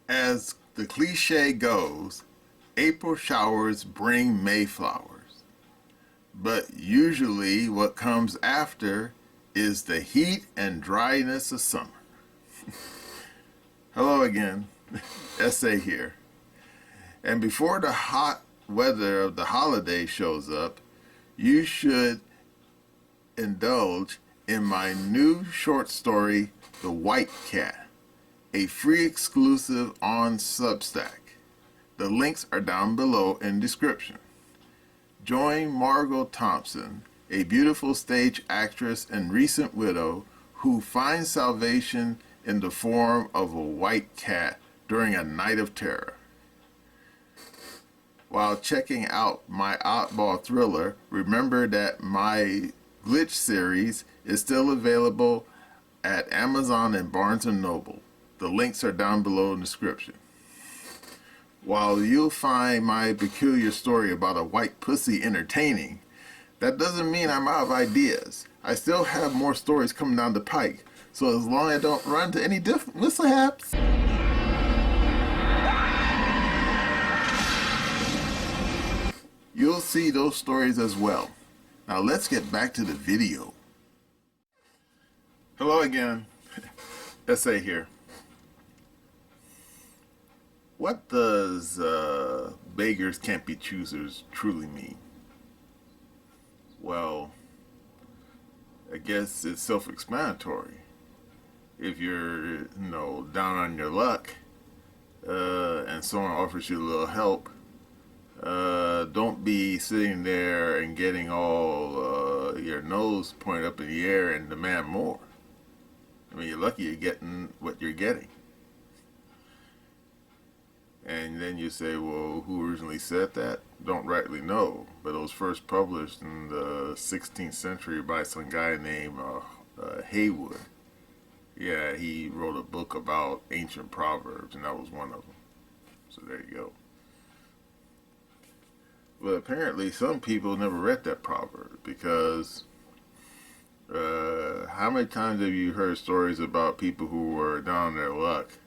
As the cliche goes, April showers bring May flowers. But usually what comes after is the heat and dryness of summer. Hello again, Essay here. And before the hot weather of the holiday shows up, you should indulge in my new short story, The White Cat, a free exclusive on Substack. The links are down below in description. Join Margot Thompson, a beautiful stage actress and recent widow who finds salvation in the form of a white cat during a night of terror. While checking out my oddball thriller, remember that my Glitch series is still available at Amazon and Barnes & Noble. The links are down below in the description. While you'll find my peculiar story about a white pussy entertaining, that doesn't mean I'm out of ideas. I still have more stories coming down the pike, so as long as I don't run into any mishaps, you'll see those stories as well. Now let's get back to the video. Hello again, Essay here. What does beggars can't be choosers truly mean? Well, I guess it's self-explanatory. If you're, down on your luck, and someone offers you a little help, don't be sitting there and getting all your nose pointed up in the air and demand more. I mean, you're lucky you're getting what you're getting. And then you say, well, who originally said that? Don't rightly know, but it was first published in the 16th century by some guy named Haywood. Yeah, he wrote a book about ancient proverbs, and that was one of them. So there you go. But apparently some people never read that proverb, because how many times have you heard stories about people who were down on their luck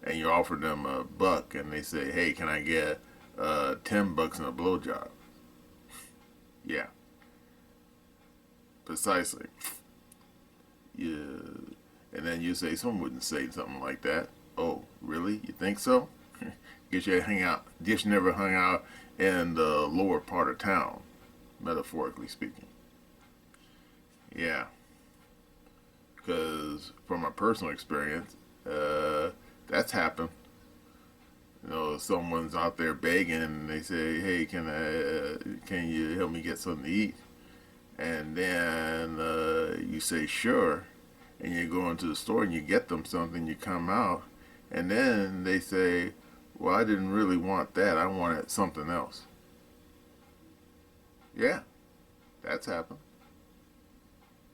and you offer them $1 and they say, hey, can I get $10 and a blowjob? Yeah. Precisely. Yeah. And then you say, someone wouldn't say something like that. Oh, really? You think so? Guess you never hung out in the lower part of town, metaphorically speaking. Yeah. Because from a personal experience, that's happened. Someone's out there begging and they say, hey, can you help me get something to eat? And then you say sure, and you go into the store and you get them something, you come out, and then they say, well, I didn't really want that, I wanted something else. Yeah, that's happened.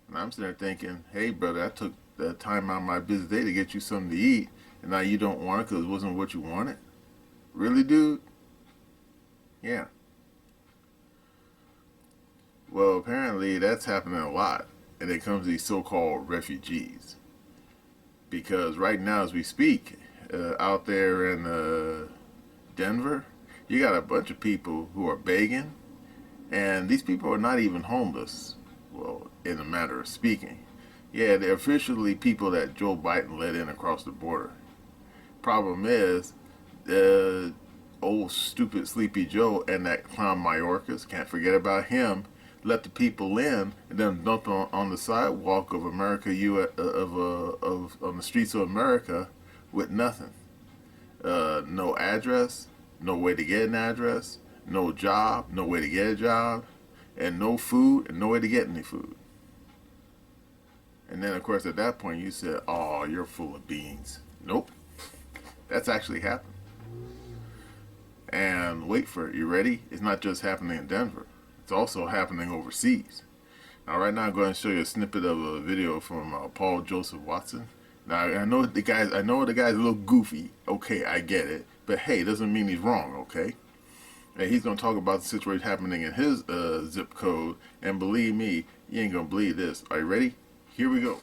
And I'm sitting there thinking, hey brother, I took the time out of my busy day to get you something to eat, and now you don't want it because it wasn't what you wanted? Really, dude? Yeah. Well, apparently that's happening a lot, and it comes to these so-called refugees. Because right now as we speak, out there in Denver, you got a bunch of people who are begging, and these people are not even homeless, well, in a matter of speaking. Yeah, they're officially people that Joe Biden let in across the border. Problem is, old stupid Sleepy Joe and that clown Mayorkas, can't forget about him, let the people in and then dump on the sidewalk of America, on the streets of America with nothing. No address, no way to get an address, no job, no way to get a job, and no food, and no way to get any food. And then, of course, at that point, you said, oh, you're full of beans. Nope. That's actually happened. And wait for it. You ready? It's not just happening in Denver. It's also happening overseas. Now, right now, I'm going to show you a snippet of a video from Paul Joseph Watson. Now, I know the guy's a little goofy. Okay, I get it. But hey, it doesn't mean he's wrong, okay? And he's going to talk about the situation happening in his zip code. And believe me, you ain't going to believe this. Are you ready? Here we go.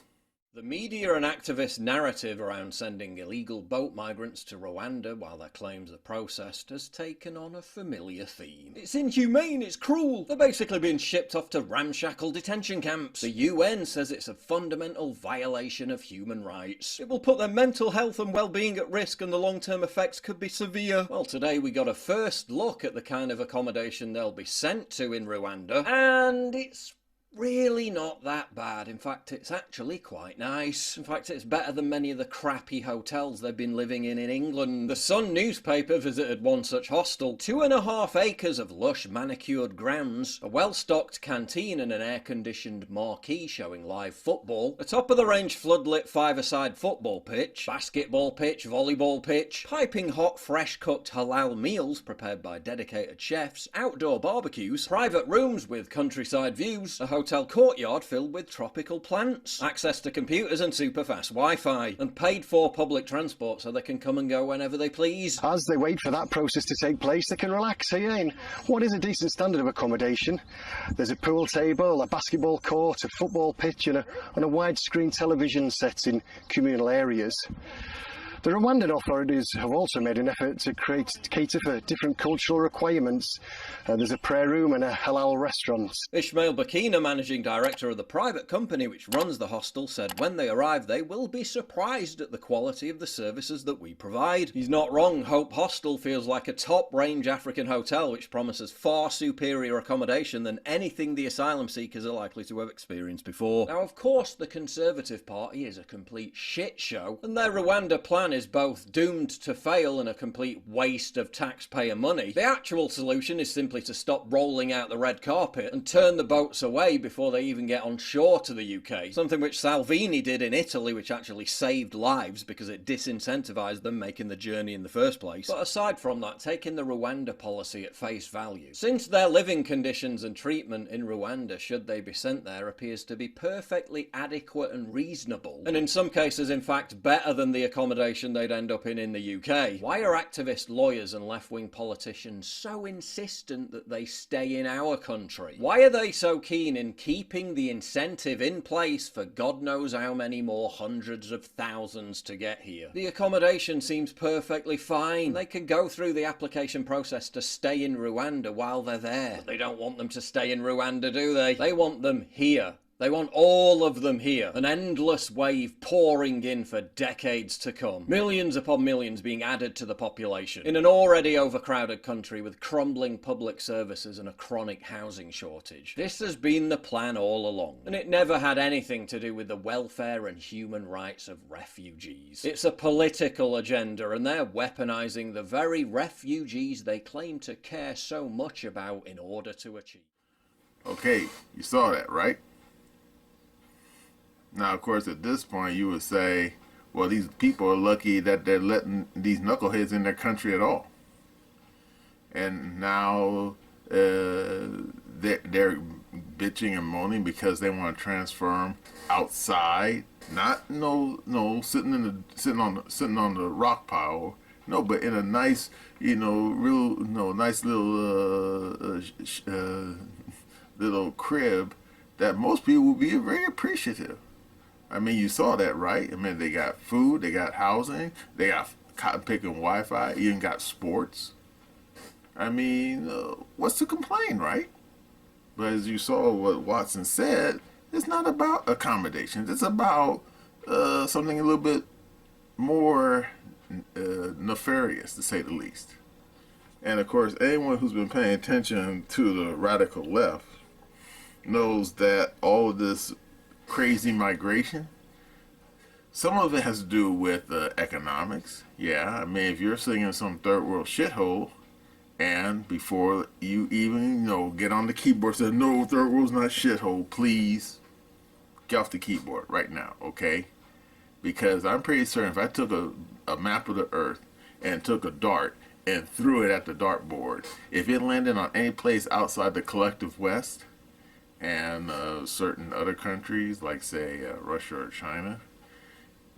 The media and activist narrative around sending illegal boat migrants to Rwanda while their claims are processed has taken on a familiar theme. It's inhumane, it's cruel. They're basically being shipped off to ramshackle detention camps. The UN says it's a fundamental violation of human rights. It will put their mental health and well-being at risk, and the long-term effects could be severe. Well, today we got a first look at the kind of accommodation they'll be sent to in Rwanda, and it's really not that bad. In fact, it's actually quite nice. In fact, it's better than many of the crappy hotels they've been living in England. The Sun newspaper visited one such hostel. 2.5 acres of lush manicured grounds, a well-stocked canteen and an air-conditioned marquee showing live football, a top-of-the-range floodlit five-a-side football pitch, basketball pitch, volleyball pitch, piping hot fresh-cooked halal meals prepared by dedicated chefs, outdoor barbecues, private rooms with countryside views, a hotel courtyard filled with tropical plants, access to computers and super fast Wi-Fi, and paid for public transport so they can come and go whenever they please. As they wait for that process to take place, they can relax here in what is a decent standard of accommodation. There's a pool table, a basketball court, a football pitch and a widescreen television set in communal areas. The Rwandan authorities have also made an effort to cater for different cultural requirements. There's a prayer room and a halal restaurant. Ishmael Bakina, managing director of the private company which runs the hostel, said when they arrive they will be surprised at the quality of the services that we provide. He's not wrong. Hope Hostel feels like a top-range African hotel which promises far superior accommodation than anything the asylum seekers are likely to have experienced before. Now, of course, the Conservative Party is a complete shit show, and their Rwanda plan is both doomed to fail and a complete waste of taxpayer money. The actual solution is simply to stop rolling out the red carpet and turn the boats away before they even get on shore to the UK. Something which Salvini did in Italy, which actually saved lives because it disincentivized them making the journey in the first place. But aside from that, taking the Rwanda policy at face value, since their living conditions and treatment in Rwanda, should they be sent there, appears to be perfectly adequate and reasonable, and in some cases in fact better than the accommodation they'd end up in the UK. Why are activist lawyers and left-wing politicians so insistent that they stay in our country? Why are they so keen in keeping the incentive in place for God knows how many more hundreds of thousands to get here? The accommodation seems perfectly fine. They can go through the application process to stay in Rwanda while they're there. But they don't want them to stay in Rwanda, do they? They want them here. They want all of them here. An endless wave pouring in for decades to come. Millions upon millions being added to the population. In an already overcrowded country with crumbling public services and a chronic housing shortage. This has been the plan all along. And it never had anything to do with the welfare and human rights of refugees. It's a political agenda, and they're weaponizing the very refugees they claim to care so much about in order to achieve. Okay, you saw that, right? Now, of course, at this point, you would say, well, these people are lucky that they're letting these knuckleheads in their country at all. And now they're bitching and moaning because they want to transfer them outside. Not sitting on the rock pile. No, but in a nice, nice little crib that most people would be very appreciative. I mean, you saw that, right? I mean, they got food, they got housing, they got cotton picking Wi-Fi, even got sports. I mean, what's to complain, right? But as you saw what Watson said, it's not about accommodations. It's about something a little bit more nefarious, to say the least. And of course, anyone who's been paying attention to the radical left knows that all of this crazy migration, some of it has to do with economics. Yeah, I mean, if you're sitting in some third world shithole, and before you even get on the keyboard, say, no, third world's not shithole, please get off the keyboard right now, okay? Because I'm pretty certain if I took a map of the earth and took a dart and threw it at the dartboard, if it landed on any place outside the collective West, and certain other countries, like, say, Russia or China,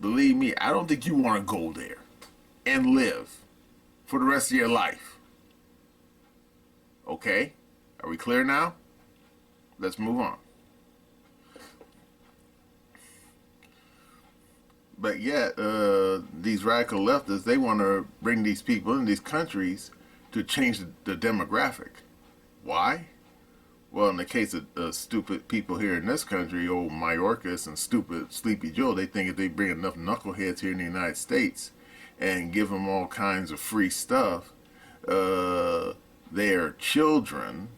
believe me, I don't think you want to go there and live for the rest of your life. Okay? Are we clear now? Let's move on. But yet, these radical leftists, they want to bring these people in these countries to change the demographic. Why? Well, in the case of stupid people here in this country, old Mayorkas and stupid Sleepy Joe, they think if they bring enough knuckleheads here in the United States and give them all kinds of free stuff, their children,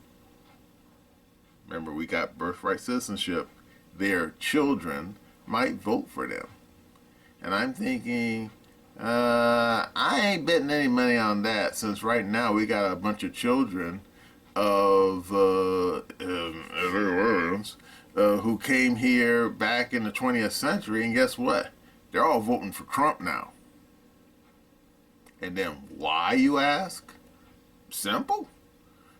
remember we got birthright citizenship, their children might vote for them. And I'm thinking, I ain't betting any money on that, since right now we got a bunch of children of who came here back in the 20th century, and guess what? They're all voting for Trump now. And then why, you ask? Simple.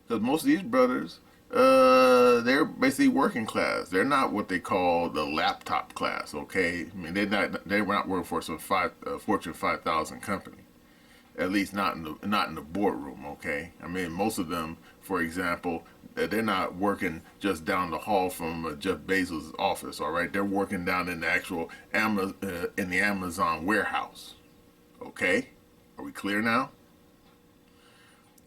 Because most of these brothers, they're basically working class. They're not what they call the laptop class, okay? I mean, they're not working for some Fortune 5,000 company. At least not in the boardroom, okay? I mean, most of them, for example, they're not working just down the hall from Jeff Bezos' office, all right? They're working down in the actual in the Amazon warehouse, okay? Are we clear now?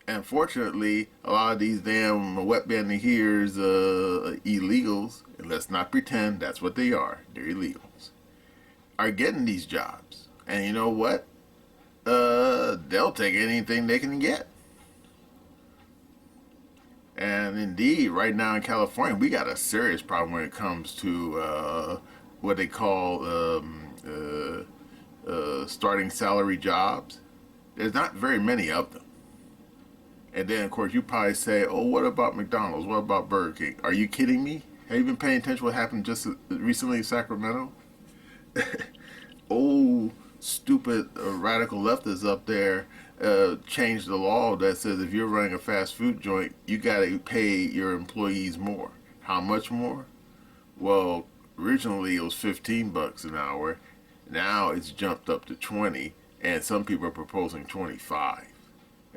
Unfortunately, a lot of these damn wetband-here's illegals, and let's not pretend that's what they are, they're illegals, are getting these jobs. And you know what? They'll take anything they can get. And indeed, right now in California, we got a serious problem when it comes to what they call starting salary jobs. There's not very many of them. And then, of course, you probably say, oh, what about McDonald's? What about Burger King? Are you kidding me? Have you been paying attention to what happened just recently in Sacramento? Old, stupid, radical leftists up there changed the law that says if you're running a fast food joint, you got to pay your employees more. How much more? Well, originally it was $15 an hour. Now it's jumped up to 20, and some people are proposing 25.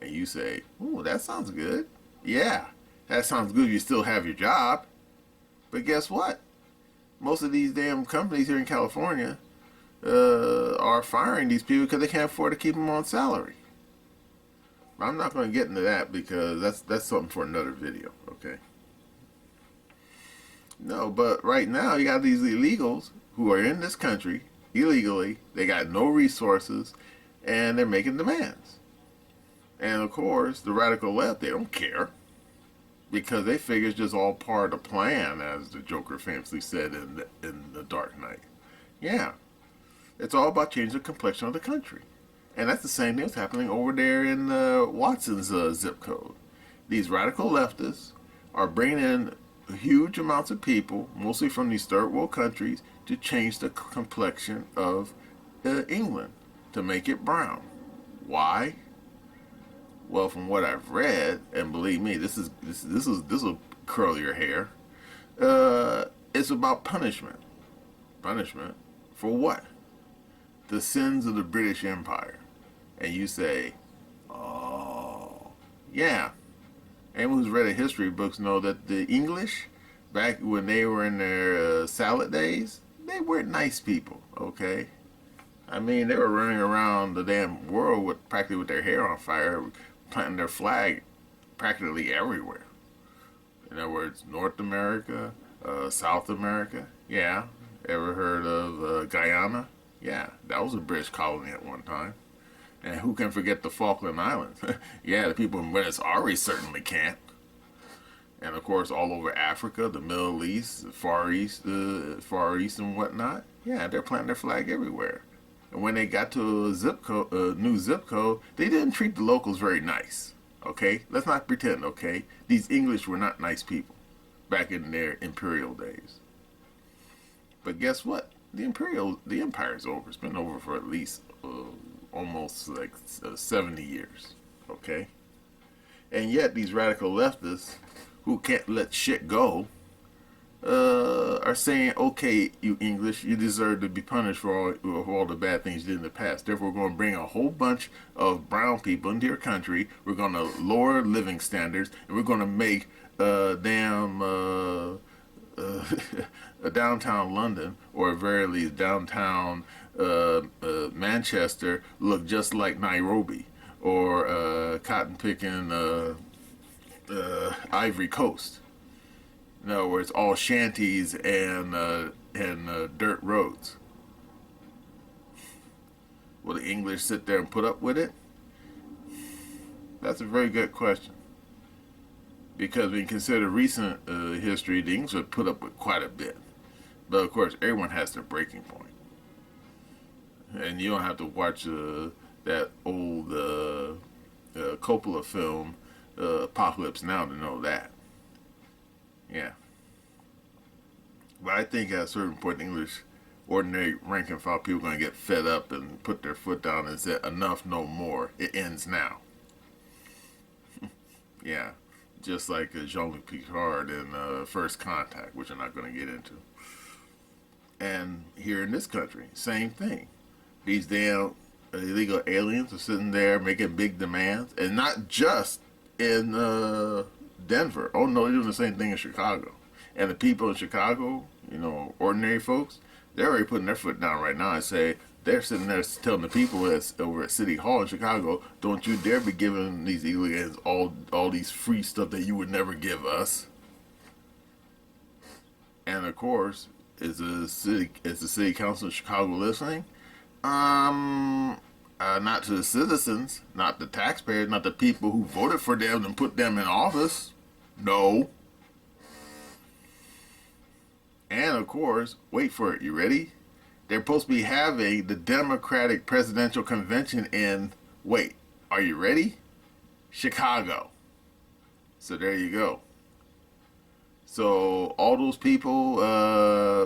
And you say, "Oh, that sounds good." Yeah, that sounds good if you still have your job. But guess what? Most of these damn companies here in California are firing these people because they can't afford to keep them on salary. I'm not going to get into that because that's something for another video, okay? No, but right now you got these illegals who are in this country illegally. They got no resources, and they're making demands. And of course, the radical left, they don't care because they figure it's just all part of the plan, as the Joker famously said in The Dark Knight. Yeah, it's all about changing the complexion of the country. And that's the same thing that's happening over there in Watson's zip code. These radical leftists are bringing in huge amounts of people, mostly from these third world countries, to change the complexion of England, to make it brown. Why? Well, from what I've read, and believe me, this will curl your hair. It's about punishment. Punishment for what? The sins of the British Empire. And you say, oh, yeah. Anyone who's read the history books know that the English, back when they were in their salad days, they weren't nice people, okay? I mean, they were running around the damn world practically with their hair on fire, planting their flag practically everywhere. In other words, North America, South America, yeah. Ever heard of Guyana? Yeah, that was a British colony at one time. And who can forget the Falkland Islands? Yeah, the people in Buenos Aires certainly can't. And of course, all over Africa, the Middle East, the Far East and whatnot. Yeah, they're planting their flag everywhere. And when they got to a new zip code, they didn't treat the locals very nice. Okay, let's not pretend. Okay, these English were not nice people back in their imperial days. But guess what? The empire's over. It's been over for at least almost like 70 years. Okay, and yet these radical leftists who can't let shit go are saying, okay, you English, you deserve to be punished for all the bad things you did in the past. Therefore, we're going to bring a whole bunch of brown people into your country. We're going to lower living standards, and we're going to make downtown London, or at very least downtown Manchester look just like Nairobi, or cotton picking Ivory Coast. No, where it's all shanties and dirt roads. Will the English sit there and put up with it? That's a very good question. Because when you consider recent history, the English have put up with quite a bit. But of course, everyone has their breaking point. And you don't have to watch that old Coppola film, Apocalypse Now, to know that. Yeah. But I think at a certain point, English, ordinary rank and file people are going to get fed up and put their foot down and say, enough, no more. It ends now. Yeah. Just like Jean-Luc Picard in First Contact, which I'm not going to get into. And here in this country, same thing. These damn illegal aliens are sitting there making big demands. And not just in Denver. Oh, no, they're doing the same thing in Chicago. And the people in Chicago, you know, ordinary folks, they're already putting their foot down right now and say, they're sitting there telling the people over at City Hall in Chicago, don't you dare be giving these illegals all these free stuff that you would never give us. And of course, is the city council of Chicago listening? Not to the citizens, not the taxpayers, not the people who voted for them and put them in office. No. And of course, wait for it, you ready? They're supposed to be having the Democratic Presidential Convention in, wait, are you ready? Chicago. So there you go. So all those people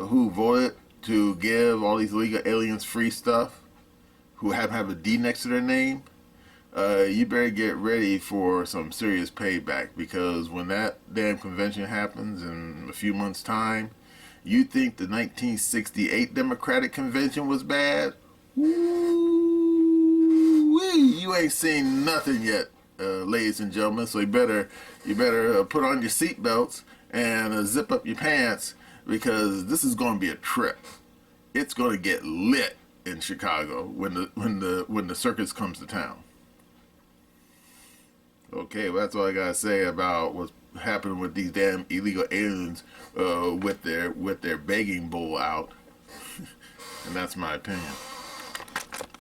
who voted to give all these illegal aliens free stuff, who have a D next to their name, you better get ready for some serious payback, because when that damn convention happens in a few months' time, you think the 1968 Democratic Convention was bad? Woo-wee. You ain't seen nothing yet, ladies and gentlemen. So you better put on your seatbelts and zip up your pants, because this is going to be a trip. It's going to get lit in Chicago when the circus comes to town. Okay, well, that's all I gotta say about what's happening with these damn illegal aliens with their begging bowl out. And that's my opinion.